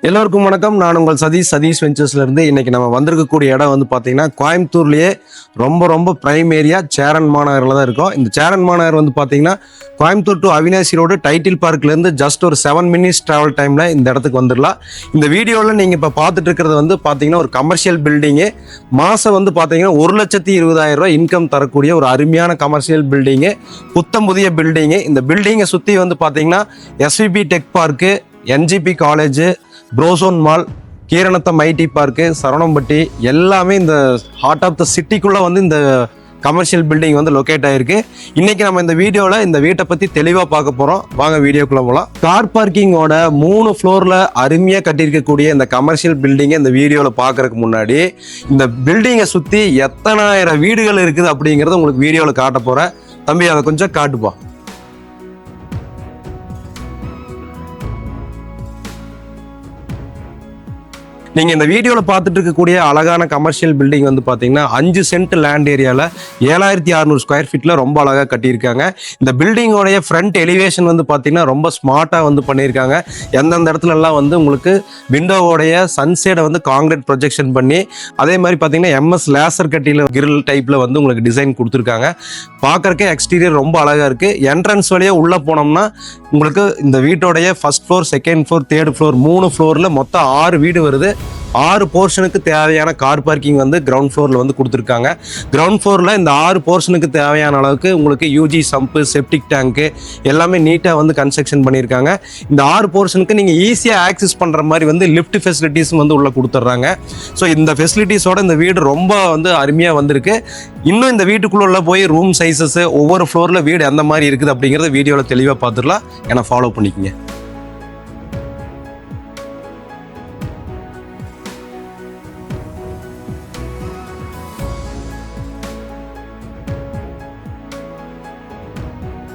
எல்லோருக்கும் வணக்கம். நான் உங்கள் சதீஷ் வெஞ்சர்ஸ்ல இருந்து. இன்னைக்கு நம்ம வந்திருக்கக்கூடிய இடம் வந்து பாத்தீங்கன்னா கோயம்புத்தூர்லயே ரொம்ப பிரைம் ஏரியா சேரன் மாநகர்ல தான் இருக்கும். இந்த சேரன் மாநகர் வந்து பாத்தீங்கன்னா Coimbatore to Avinashi road title பார்க்ல இருந்து ஜஸ்ட் ஒரு 7 minutes டிராவல் டைம்ல இந்த இடத்துக்கு வந்துடலாம். இந்த வீடியோல நீங்க இப்ப பார்த்துட்டு இருக்கிறது வந்து பாத்தீங்கன்னா ஒரு கமர்ஷியல் பில்டிங்கு. மாசம் வந்து பாத்தீங்கன்னா 1,20,000 ரூபாய் இன்கம் தரக்கூடிய ஒரு அருமையான கமர்ஷியல் பில்டிங்கு, புத்தம் புதிய பில்டிங்கு. இந்த பில்டிங்கை சுத்தி வந்து பாத்தீங்கன்னா SVB tech park, NGP college, Prozone mall, Keeranatham IT park, Saravanampatti எல்லாமே இந்த ஹார்ட் ஆஃப் த சிட்டிக்குள்ளே வந்து இந்த கமர்ஷியல் பில்டிங் வந்து லொக்கேட் ஆகிருக்கு. இன்றைக்கி நம்ம இந்த வீடியோவில் இந்த வீட்டை பற்றி தெளிவாக பார்க்க போகிறோம். வாங்க வீடியோக்குள்ளே போகலாம். கார் பார்க்கிங்கோட 3 ஃப்ளோரில் அருமையாக கட்டியிருக்கக்கூடிய இந்த கமர்ஷியல் பில்டிங்கை இந்த வீடியோவில் பார்க்குறதுக்கு முன்னாடி இந்த பில்டிங்கை சுற்றி எத்தனாயிரம் வீடுகள் இருக்குது அப்படிங்கிறத உங்களுக்கு வீடியோவில் காட்ட போகிறேன். தம்பி அதை கொஞ்சம் காட்டுப்பா. நீங்கள் இந்த வீடியோவில் பார்த்துட்டு இருக்கக்கூடிய அழகான கமர்ஷியல் பில்டிங் வந்து பார்த்தீங்கன்னா 5 சென்ட் லேண்ட் ஏரியாவில் 7,600 ஸ்கொயர் ஃபீட்டில் ரொம்ப அழகாக கட்டியிருக்காங்க. இந்த பில்டிங்கோடைய ஃப்ரண்ட் எலிவேஷன் வந்து பார்த்தீங்கன்னா ரொம்ப ஸ்மார்ட்டாக வந்து பண்ணியிருக்காங்க. எந்தெந்த இடத்துலலாம் வந்து உங்களுக்கு விண்டோவோடைய சன்சைடை வந்து காங்கிரீட் ப்ரொஜெக்ஷன் பண்ணி, அதே மாதிரி பார்த்தீங்கன்னா எம்எஸ் லேசர் கட்டியில் கிரில் டைப்பில் வந்து உங்களுக்கு டிசைன் கொடுத்துருக்காங்க. பார்க்குறக்கே எக்ஸ்டீரியர் ரொம்ப அழகாக இருக்குது. என்ட்ரன்ஸ் வழியாக உள்ளே போனோம்னா உங்களுக்கு இந்த வீட்டோடைய first floor, second floor, third floor 3 ஃப்ளோரில் மொத்தம் 6 வீடு வருது. 6 போர்ஷனுக்கு தேவையான கார் பார்க்கிங் வந்து கிரவுண்ட் ஃப்ளோரில் வந்து கொடுத்துருக்காங்க. கிரவுண்ட் ஃப்ளோரில் இந்த 6 போர்ஷனுக்கு தேவையான அளவுக்கு உங்களுக்கு யூஜி சம்பு, செப்டிக் டேங்க்கு எல்லாமே நீட்டாக வந்து கன்ஸ்ட்ரக்ஷன் பண்ணியிருக்காங்க. இந்த 6 போர்ஷனுக்கு நீங்கள் ஈஸியாக ஆக்சஸ் பண்ணுற மாதிரி வந்து லிஃப்ட் ஃபெசிலிட்டிஸும் வந்து உள்ளே கொடுத்துட்றாங்க. ஸோ இந்த ஃபெசிலிட்டிஸோட இந்த வீடு ரொம்ப வந்து அருமையாக வந்திருக்கு. இன்னும் இந்த வீட்டுக்குள்ளே போய் ரூம் சைஸஸ், ஒவ்வொரு ஃப்ளோரில் வீடு எந்த மாதிரி இருக்குது அப்படிங்கிறத வீடியோவில் தெளிவாக பார்த்துடலாம். ஏன்னா ஃபாலோ பண்ணிக்கங்க.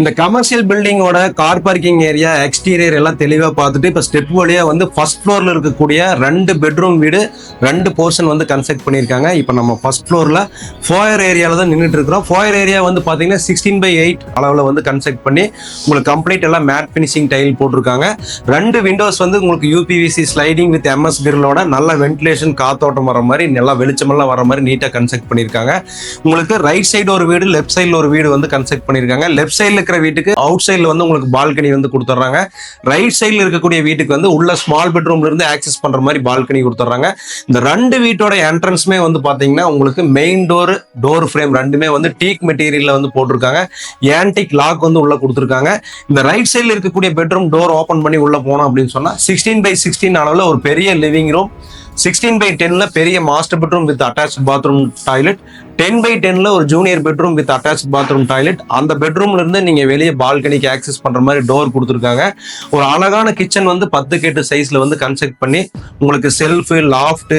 இந்த கமர்ஷியல் பில்டிங்கோட கார் பார்க்கிங் ஏரியா, எக்ஸ்டீரியர் எல்லாம் தெளிவாக பார்த்துட்டு இப்போ ஸ்டெப் வழியாக வந்து ஃபர்ஸ்ட் ஃப்ளோரில் இருக்கக்கூடிய 2 பெட்ரூம் வீடு, 2 போர்ஷன் வந்து கன்ஸ்ட்ரக்ட் பண்ணியிருக்காங்க. இப்போ நம்ம ஃபர்ஸ்ட் ஃப்ளோரில் ஃபோயர் ஏரியாவில் தான் நின்றுட்டு இருக்கிறோம். ஃபோயர் ஏரியா வந்து பார்த்தீங்கன்னா 16/8 அளவில் வந்து கன்ஸ்ட்ரக்ட் பண்ணி உங்களுக்கு கம்ப்ளீட் எல்லாம் மேட் ஃபினிஷிங் டைல் போட்டிருக்காங்க. 2 விண்டோஸ் வந்து உங்களுக்கு யூபிவிசி ஸ்லைடிங் வித் எம்எஸ் கிரிலோட நல்ல வென்டிலேஷன், காத்தோட்டம் வர மாதிரி, நல்லா வெளிச்சமெல்லாம் வர மாதிரி நீட்டாக கன்ஸ்ட்ரக்ட் பண்ணியிருக்காங்க. உங்களுக்கு ரைட் சைடு ஒரு வீடு, லெஃப்ட் சைடில் ஒரு வீடு வந்து கன்ஸ்ட்ரக்ட் பண்ணியிருக்காங்க. லெஃப்ட் சைடில் இருக்கிற வீட்டுக்கு அவுட் சைடுல வந்து உங்களுக்கு பால்கனி வந்து கொடுத்துறாங்க. ரைட் சைடுல இருக்கக்கூடிய வீட்டுக்கு வந்து உள்ள ஸ்மால் பெட்ரூம்ல இருந்து ஆக்சஸ் பண்ற மாதிரி பால்கனி கொடுத்துறாங்க. இந்த 2 வீட்டோட என்ட்ரன்ஸ்மே வந்து பாத்தீங்கன்னா உங்களுக்கு மெயின் டோர் ஃப்ரேம் ரெண்டுமே வந்து டீக் மெட்டீரியல்ல வந்து போட்டிருக்காங்க. ஆன்டிக் லாக் வந்து உள்ள கொடுத்துருக்காங்க. இந்த ரைட் சைடுல இருக்கக்கூடிய பெட்ரூம் டோர் ஓபன் பண்ணி உள்ள போனோம் அப்படின்னு சொன்னா 16/16 அளவுல ஒரு பெரிய லிவிங் ரூம், 16/10 பெரிய master bedroom with attach bathroom toilet, 10/10 ஒரு junior bedroom with attach bathroom toilet. அந்த பெட்ரூம்ல இருந்து நீங்க வெளியே பால்கனிக்கு ஆக்சஸ் பண்ற மாதிரி டோர் கொடுத்துருக்காங்க. ஒரு அழகான கிச்சன் வந்து 10x8 சைஸ்ல வந்து கன்ஸ்ட்ரக்ட் பண்ணி உங்களுக்கு self, loft,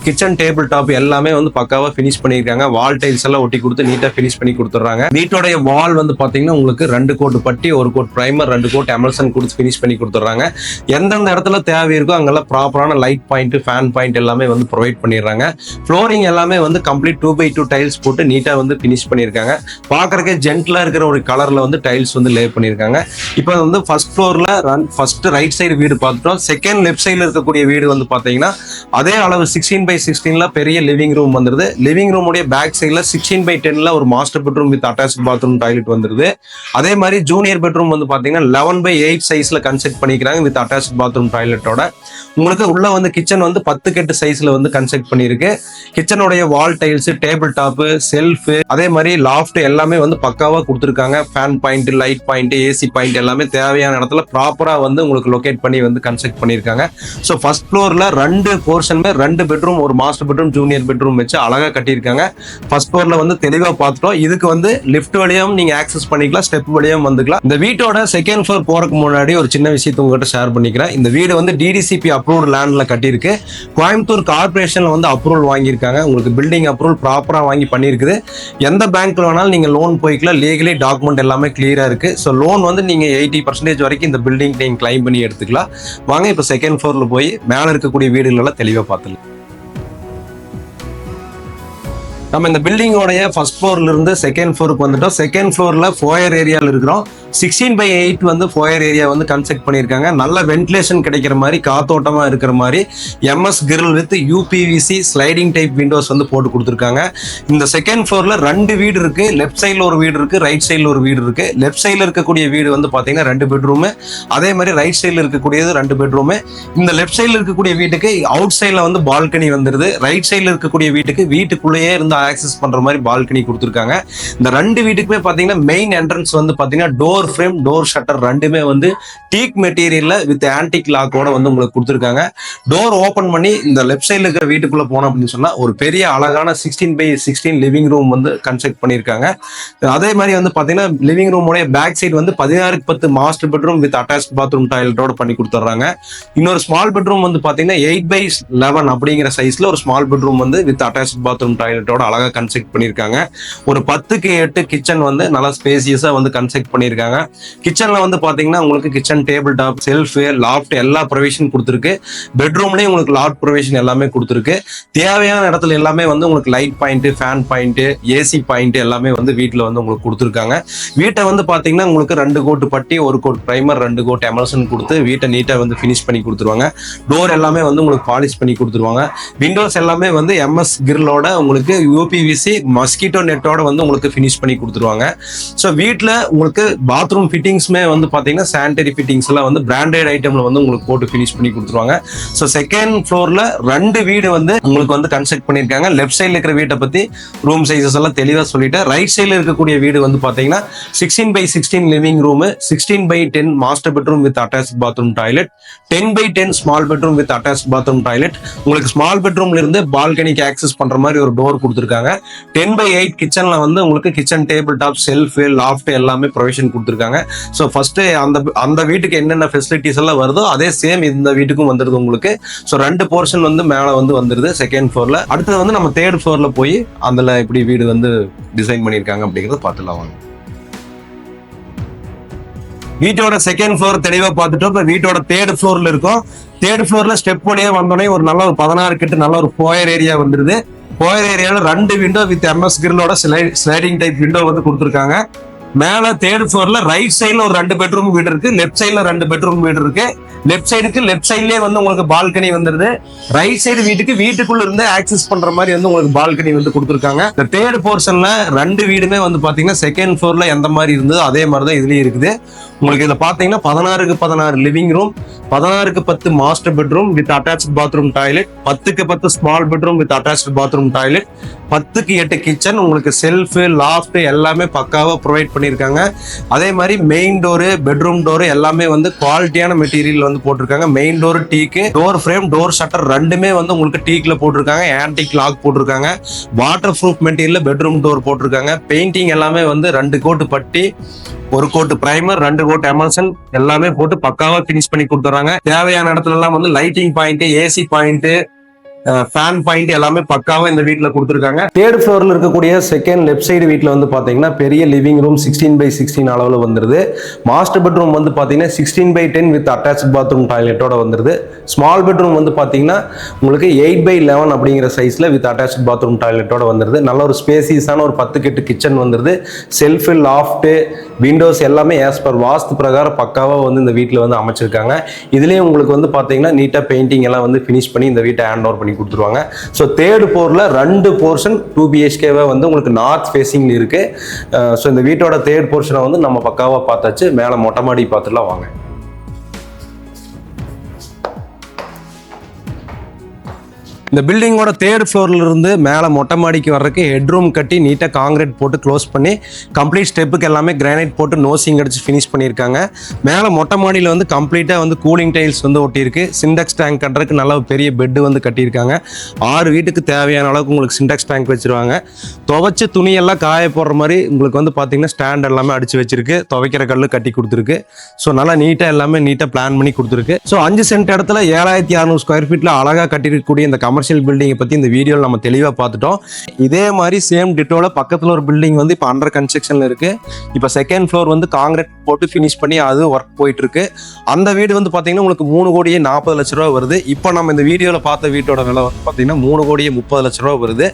kitchen table top எல்லாமே வந்து பக்காவா ஃபினிஷ் பண்ணியிருக்காங்க. வால் டைல்ஸ் எல்லாம் ஒட்டி கொடுத்து நீட்டா ஃபினிஷ் பண்ணி கொடுத்துறாங்க. வீட்டோடைய வால் வந்து பாத்தீங்கன்னா உங்களுக்கு 2 கோட் பட்டி, 1 கோட் பிரைமர், 2 கோட் எமல்சன் கொடுத்து ஃபினிஷ் பண்ணி கொடுத்துறாங்க. எந்தெந்த இடத்துல தேவை இருக்கோ அங்கெல்லாம் ப்ராப்பரான லைட் பாயிண்ட், ஃபேன் பாயிண்ட் எல்லாமே வந்து ப்ரொவைட் பண்ணிடுறாங்க. ஃப்ளோரிங் எல்லாமே வந்து கம்ப்ளீட் 2x2 டைல்ஸ் போட்டு நீட்டா வந்து ஃபினிஷ் பண்ணியிருக்காங்க. பார்க்கறதுக்கே ஜென்டலா இருக்கிற ஒரு கலர்ல வந்து டைல்ஸ் வந்து லே பண்ணியிருக்காங்க. இப்போ வந்து ஃபர்ஸ்ட் ஃப்ளோர்ல ஃபர்ஸ்ட் ரைட் சைடு வீடு பார்த்துட்டோம். செகண்ட் லெஃப்ட் சைடுல இருக்கக்கூடிய வீடு வந்து பாத்தீங்கன்னா அதே அளவு 16/16 பெரிய லிவிங் ரூம் வந்துருது. லிவிங் ரூமுடைய பேக் சைடுல 16/10 ஒரு master bedroom with attach bathroom toilet வந்துருது. அதே மாதிரி ஜூனியர் பெட்ரூம் வந்து பாத்தீங்கன்னா 11/8 சைஸ்ல கன்ஸ்ட்ரக்ட் பண்ணிக்கிறாங்க வித் அட்டாச் பாத்ரூம் டாய்லெட்டோட. உங்களுக்கு உள்ள வந்து கிச்சன் வந்து 10x8 சைஸ்ல வந்து கன்ஸ்ட்ரக்ட் பண்ணிருக்கு. கிச்சனுடைய wall tiles, table top, shelf, அதே மாதிரி லாஃப்ட் எல்லாமே வந்து பக்காவா கொடுத்துருக்காங்க. Fan point, light point, AC point எல்லாமே தேவையான இடத்துல ப்ராப்பரா வந்து உங்களுக்கு லொகேட் பண்ணி வந்து கன்ஸ்ட்ரக்ட் பண்ணிருக்காங்க. ஸோ ஃபர்ஸ்ட் ஃப்ளோர்ல 2 போர்ஷனுமே 2 பெட்ரூம், ஒரு மாஸ்டர் பெட்ரூம், ஜூனியர் பெட்ரூம் வச்சு அழகா கட்டியிருக்காங்க. ஃபர்ஸ்ட் ஃப்ளோர்ல வந்து தெளிவா பார்த்துட்டோம். இதுக்கு வந்து லிஃப்ட் வழியாவும் நீங்க ஆக்சஸ் பண்ணிக்கலாம், ஸ்டெப் வழியாவும் வந்துக்கலாம். இந்த வீட்டோட செகண்ட் ஃப்ளோர் போறதுக்கு முன்னாடி ஒரு சின்ன விஷயத்தை உங்ககிட்ட ஷேர் பண்ணிக்கிறேன். இந்த வீடு வந்து டிடிசிபி அப்ரூவ்ட் லேண்ட்ல கட்டியிருக்கு. கோயம்புத்தூர் கார்பரேஷன்ல வந்து அப்ரூவல் வாங்கியிருக்காங்க. உங்களுக்கு பில்டிங் அப்ரூவல் ப்ராப்பரா வாங்கி பண்ணியிருக்குது. எந்த பேங்க்ல வேணாலும் நீங்க லோன் போய்க்கலாம். லீகலி டாக்குமெண்ட் எல்லாமே கிளியரா இருக்கு. ஸோ லோன் வந்து நீங்க 80% வரைக்கும் இந்த பில்டிங் நீங்க கிளைம் பண்ணி எடுத்துக்கலாம். வாங்க இப்போ செகண்ட் ஃப்ளோர்ல போய் மேல இருக்கக்கூடிய வீடுகள் எல்லாம் தெளிவா பார்த்துக்கலாம். நம்ம இந்த பில்டிங்கோடைய ஃபர்ஸ்ட் ஃப்ளோர்ல இருந்து செகண்ட் ஃப்ளோருக்கு வந்துட்டோம். செகண்ட் ஃப்ளோர்ல ஃபோயர் ஏரியாவில் இருக்கிறோம். 16/8 வந்து ஃபோயர் ஏரியா வந்து கன்ஸ்ட்ரக்ட் பண்ணியிருக்காங்க. நல்ல வென்டிலேஷன் கிடைக்கிற மாதிரி, காத்தோட்டமா இருக்கிற மாதிரி MS grill with UPVC sliding type Windows வந்து போட்டு கொடுத்துருக்காங்க. இந்த செகண்ட் ஃப்ளோர்ல 2 வீடு இருக்கு. லெஃப்ட் சைடில் ஒரு வீடு இருக்கு, ரைட் சைடில் ஒரு வீடு இருக்கு. லெஃப்ட் சைடில் இருக்கக்கூடிய வீடு வந்து பாத்தீங்கன்னா 2 பெட்ரூமு, அதே மாதிரி ரைட் சைடில் இருக்கக்கூடியது 2 பெட்ரூமு. இந்த லெஃப்ட் சைடில் இருக்கக்கூடிய வீட்டுக்கு அவுட் சைடில் வந்து பால்கனி வந்துருது. ரைட் சைடில் இருக்கக்கூடிய வீட்டுக்கு வீட்டுக்குள்ளேயே இருந்து ஆக்சஸ் பண்ற மாதிரி பால்கனி கொடுத்துருக்காங்க. இந்த 2 வீட்டுக்குமே பாத்தீங்கன்னா மெயின் என்ட்ரன்ஸ் வந்து பாத்தீங்கன்னா டோர் ஃப்ரேம், டோர் ஷட்டர் ரெண்டுமே வந்து டீக் மெட்டீரியல்ல வித் ஆன்டிக் லாக்கோட வந்து உங்களுக்கு கொடுத்துருக்காங்க. டோர் ஓபன் பண்ணி இந்த லெஃப்ட் சைடுல இருக்கிற வீட்டுக்குள்ள போனோம் அப்படின்னு சொன்னா ஒரு பெரிய அழகான 16/16 லிவிங் ரூம் வந்து கன்ஸ்ட்ரக்ட் பண்ணியிருக்காங்க. அதே மாதிரி வந்து பாத்தீங்கன்னா லிவிங் ரூமோட பேக் சைடு வந்து 16x10 master bedroom with attach bathroom டாய்லெட்டோட பண்ணி கொடுத்துறாங்க. இன்னொரு ஸ்மால் பெட்ரூம் வந்து பாத்தீங்கன்னா 8/11 அப்படிங்கிற சைஸ்ல ஒரு ஸ்மால் பெட்ரூம் வந்து வித் அட்டாச் பாத்ரூம் டாய்லெட்டோட அழகா கன்ஸ்ட்ரக்ட் பண்ணியிருக்காங்க. ஒரு 10x8 கிச்சன் வந்து நல்லா ஸ்பேசியஸா வந்து கன்ஸ்ட்ரக்ட் பண்ணியிருக்காங்க. கிச்சன்ல வந்து பாத்தீங்கன்னா உங்களுக்கு kitchen table top, self, loft எல்லா ப்ரொவிஷன் கொடுத்துருக்கு. பெட்ரூம்லயும் உங்களுக்கு லாஃப்ட் ப்ரொவிஷன் எல்லாமே கொடுத்துருக்கு. தேவையான இடத்துல எல்லாமே வந்து உங்களுக்கு light point, fan point, AC point எல்லாமே வந்து வீட்டில் வந்து உங்களுக்கு கொடுத்துருக்காங்க. வீட்டை வந்து பாத்தீங்கன்னா உங்களுக்கு 2 கோட் பட்டி, 1 கோட் பிரைமர், 2 கோட் எமல்சன் கொடுத்து வீட்டை நீட்டா வந்து ஃபினிஷ் பண்ணி கொடுத்துருவாங்க. டோர் எல்லாமே வந்து உங்களுக்கு பாலிஷ் பண்ணி கொடுத்துருவாங்க. விண்டோஸ் எல்லாமே வந்து எம்எஸ் கிரிலோட உங்களுக்கு யூபிவிசி மஸ்கிட்டோ நெட்டோட வந்து உங்களுக்கு ஃபினிஷ் பண்ணி கொடுத்துருவாங்க. ஸோ வீட்டில் உங்களுக்கு பாத்ரூம் ஃபிட்டிங்ஸ்மே வந்து பாத்தீங்கன்னா சானிட்டரி ஃபிட்டிங்ஸ் எல்லாம் வந்து பிராண்டட் ஐட்டம்ல வந்து உங்களுக்கு போட்டு ஃபினிஷ் பண்ணி கொடுத்துருவாங்க. ஸோ செகண்ட் ஃப்ளோர்ல 2 வீடு வந்து உங்களுக்கு வந்து கன்ஸ்ட்ரக்ட் பண்ணியிருக்காங்க. லெஃப்ட் சைடில் இருக்கிற வீட்டை பத்தி ரூம் சைஸஸ் எல்லாம் தெளிவாக சொல்லிட்டு, ரைட் சைடில் இருக்கக்கூடிய வீடு வந்து பாத்தீங்கன்னா 16/16 living room, 16/10 master bedroom with attach bathroom toilet, 10/10 small bedroom with attach bathroom toilet. உங்களுக்கு ஸ்மால் பெட்ரூம்ல இருந்து பால்கனிக்கு ஆக்சஸ் பண்ற மாதிரி ஒரு டோர் கொடுத்துருக்காங்க. 10/8 கிச்சன்ல வந்து உங்களுக்கு kitchen table top, self, loft எல்லாமே ப்ரொவிஷன் கொடுத்துருக்காங்க. ஸோ ஃபர்ஸ்ட் அந்த வீட்டுக்கு என்னென்ன ஃபெசிலிட்டிஸ் எல்லாம் வருதோ அதே சேம் இந்த வீட்டுக்கும் வந்துருது உங்களுக்கு. ஸோ 2 போர்ஷன் வந்து மேலே வந்து வந்துருது செகண்ட் ஃப்ளோர்ல. அடுத்தது வந்து நம்ம தேர்ட் ஃப்ளோர்ல போய் அதில் எப்படி வீடு வந்து டிசைன் பண்ணியிருக்காங்க அப்படிங்கிறத பார்த்துலாம் வாங்க. வீட்டோட செகண்ட் ஃப்ளோர் தெளிவாக பார்த்துட்டோம். இப்போ வீட்டோட தேர்ட் ஃப்ளோர்ல இருக்கும். தேர்ட் ஃப்ளோர்ல ஸ்டெப் வழியா வந்தோடனே ஒரு நல்ல ஒரு 16 கிட்ட நல்ல ஒரு ஃபோயர் ஏரியா வந்துருது. ஃபோயர் ஏரியாவில் 2 விண்டோ வித் எம்எஸ் கிரிலோட ஸ்லைடிங் டைப் விண்டோ வந்து கொடுத்துருக்காங்க. மேல தேர்ட் ஃப்ளோர்ல ரைட் சைடுல ஒரு 2 பெட்ரூம் வீடு இருக்கு. லெஃப்ட் சைடுல 2 பெட்ரூம் வீடு இருக்கு. லெஃப்ட் சைட்லயே வந்து உங்களுக்கு பால்கனி வந்துருது. ரைட் சைடு வீட்டுக்குள்ள இருந்து ஆக்சஸ் பண்ற மாதிரி வந்து உங்களுக்கு பால்கனி வந்து கொடுத்துருக்காங்க. இந்த தேர்ட் போர்ஷன்ல 2 வீடுமே வந்து பாத்தீங்கன்னா செகண்ட் ஃப்ளோர்ல எந்த மாதிரி இருந்தது அதே மாதிரி தான் இதுலயும் இருக்குது. உங்களுக்கு இதுல பாத்தீங்கன்னா 16x16 living room, 16x10 master bedroom with attach bathroom toilet, 10x10 small bedroom with attach bathroom toilet, 10x8 kitchen, உங்களுக்கு செல்ஃப், லாஃப்ட் எல்லாமே பக்காவா ப்ரொவைட் பண்ணியிருக்காங்க. அதே மாதிரி மெயின் டோரு, பெட்ரூம் டோரு எல்லாமே வந்து குவாலிட்டியான மெட்டீரியல் வந்து போட்டிருக்காங்க. மெயின் டோர் டீக்கு, டோர் ஃப்ரேம், டோர் ஷட்டர் ரெண்டுமே வந்து உங்களுக்கு டீக்ல போட்டிருக்காங்க. ஆன்டிக் லாக் போட்டிருக்காங்க. Water proof material bedroom door போட்டிருக்காங்க. பெயிண்டிங் எல்லாமே வந்து 2 கோட் பட்டி, 1 கோட் பிரைமர், 2 கோட் எமல்சன் எல்லாமே போட்டு பக்காவா பினிஷ் பண்ணி கொடுத்துறாங்க. தேவையான இடத்துல எல்லாம் வந்து lighting point, AC point, fan point எல்லாமே பக்காவா இந்த வீட்டுல கொடுத்துருக்காங்க. தேர்ட் ஃப்ளோர்ல இருக்கக்கூடிய செகண்ட் லெஃப்ட் சைடு வீட்டுல வந்து பாத்தீங்கன்னா பெரிய லிவிங் ரூம் 16/16 அளவுல வந்துருது. மாஸ்டர் பெட்ரூம் வந்து பாத்தீங்கன்னா 16/10 வித் அட்டாச் பாத்ரூம் டாய்லெட்டோட வந்துருது. ஸ்மால் பெட்ரூம் வந்து பாத்தீங்கன்னா உங்களுக்கு 8/11 அப்படிங்கிற சைஸ்ல வித் அட்டாச் பாத்ரூம் டாய்லெட்டோட வந்துருது. நல்ல ஒரு ஸ்பேசியஸான ஒரு 10x8 கிச்சன் வந்துருது. செல்ஃப், லாஃப்ட், விண்டோஸ் எல்லாமே ஆஸ் பர் வாஸ்து பிரகாரம் பக்காவா வந்து இந்த வீட்டுல வந்து அமைச்சிருக்காங்க. இதுலயே உங்களுக்கு வந்து பாத்தீங்கன்னா நீட்டா பெயிண்டிங் எல்லாம் வந்து பினிஷ் பண்ணி இந்த வீட்டை ஹேண்ட் ஓவர் பண்ணி கொடுத்துருவாங்க. ஸோ தேர்ட் ஃப்ளோர்ல 2 போர்ஷன் 2 BHK வந்து உங்களுக்கு நார்த் ஃபேசிங்ல இருக்கு. ஸோ இந்த வீட்டோட தேர்ட் போர்ஷனை வந்து நம்ம பக்காவா பார்த்தாச்சு. மேல மொட்டை மாடி பார்த்துலாம் வாங்க. இந்த பில்டிங்கோட தேர்ட் ஃப்ளோர்ல இருந்து மேலே மொட்டை மாடிக்கு வர்றதுக்கு ஹெட்ரூம் கட்டி நீட்டாக காங்கிரீட் போட்டு க்ளோஸ் பண்ணி கம்ப்ளீட் ஸ்டெப்புக்கு எல்லாமே கிரானைட் போட்டு நோசிங் அடிச்சு ஃபினிஷ் பண்ணியிருக்காங்க. மேலே மொட்டை மாடியில் வந்து கம்ப்ளீட்டாக வந்து கூலிங் டைல்ஸ் வந்து ஒட்டியிருக்கு. சிண்டெக்ஸ் டேங்க் கட்டுறதுக்கு நல்ல பெரிய பெட்டு வந்து கட்டியிருக்காங்க. 6 வீட்டுக்கு தேவையான அளவுக்கு உங்களுக்கு சிண்டெக்ஸ் டேங்க் வச்சிருவாங்க. துவைச்ச துணியெல்லாம் காய போடுற மாதிரி உங்களுக்கு வந்து பார்த்தீங்கன்னா ஸ்டாண்ட் எல்லாமே அடிச்சு வச்சிருக்கு. துவைக்கிற கல் கட்டி கொடுத்துருக்கு. ஸோ நல்லா நீட்டாக எல்லாமே நீட்டாக பிளான் பண்ணி கொடுத்துருக்கு. ஸோ 5 சென்ட் இடத்துல 7600 ஸ்கொயர் ஃபீட்டில் அழகாக கட்டிருக்கக்கூடிய இந்த கமர்ஷியல் பில்டிங்கை பற்றி இந்த வீடியோவில் நம்ம தெளிவாக பார்த்துட்டோம். இதே மாதிரி சேம் டிட்டோவில் பக்கத்தில் ஒரு பில்டிங் வந்து இப்போ அண்டர் கன்ஸ்ட்ரக்ஷனில் இருக்குது. இப்போ செகண்ட் ஃப்ளோர் வந்து காங்கிரீட் போட்டு ஃபினிஷ் பண்ணி அது ஒர்க் போயிட்டு இருக்கு. அந்த வீடு வந்து பார்த்தீங்கன்னா உங்களுக்கு 3,40,00,000 ரூபா வருது. இப்போ நம்ம இந்த வீடியோவில் பார்த்த வீட்டோட விலை வந்து பார்த்தீங்கன்னா 3,30,00,000 ரூபா வருது.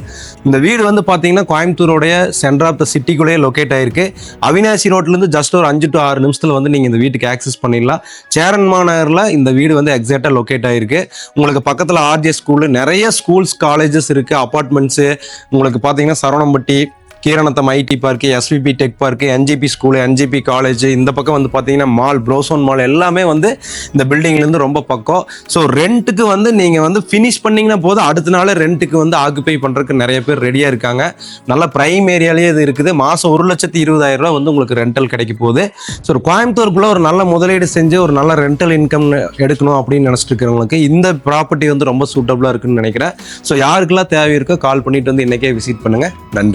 இந்த வீடு வந்து பார்த்தீங்கன்னா கோயம்புத்தூரோடைய சென்டர் ஆஃப் த சிட்டிக்குள்ளேயே லொக்கேட் ஆயிருக்கு. அவினாசி ரோட்லேருந்து ஜஸ்ட் ஒரு 5 to 6 நிமிஷத்தில் வந்து நீங்கள் இந்த வீட்டுக்கு ஆக்சஸ் பண்ணிடலாம். சேரன்மா நகரில் இந்த வீடு வந்து எக்ஸாக்டாக லொக்கேட் ஆயிருக்கு. உங்களுக்கு பக்கத்தில் ஆர்ஜே ஸ்கூலு, நிறைய ஸ்கூல்ஸ் காலேஜஸ் இருக்குது, அப்பார்ட்மெண்ட்ஸு. உங்களுக்கு பார்த்தீங்கன்னா Saravanampatti, Keeranatham IT park, SVP tech park, NGP school, NGP college, இந்த பக்கம் வந்து பார்த்தீங்கன்னா மால், ப்ரோசோன் மால் எல்லாமே வந்து இந்த பில்டிங்லேருந்து ரொம்ப பக்கம். ஸோ ரெண்ட்டுக்கு வந்து நீங்கள் வந்து ஃபினிஷ் பண்ணிங்கன்னா போதும், அடுத்த நாள் ரெண்ட்டுக்கு வந்து ஆக்குபை பண்ணுறதுக்கு நிறைய பேர் ரெடியாக இருக்காங்க. நல்ல ப்ரைம் ஏரியாலேயே இது இருக்குது. மாதம் 1,20,000 ரூபா வந்து உங்களுக்கு ரெண்டல் கிடைக்க போகுது. ஸோ ஒரு கோயம்புத்தூருக்குள்ளே ஒரு நல்ல முதலீடு செஞ்சு ஒரு நல்ல ரெண்டல் இன்கம் எடுக்கணும் அப்படின்னு நினச்சிட்டு இருக்கிறவங்களுக்கு இந்த ப்ராப்பர்ட்டி வந்து ரொம்ப சூட்டபுளாக இருக்குன்னு நினைக்கிறேன். ஸோ யாருக்கெல்லாம் தேவை இருக்கோ கால் பண்ணிட்டு வந்து இன்றைக்கே விசிட் பண்ணுங்கள். நன்றி.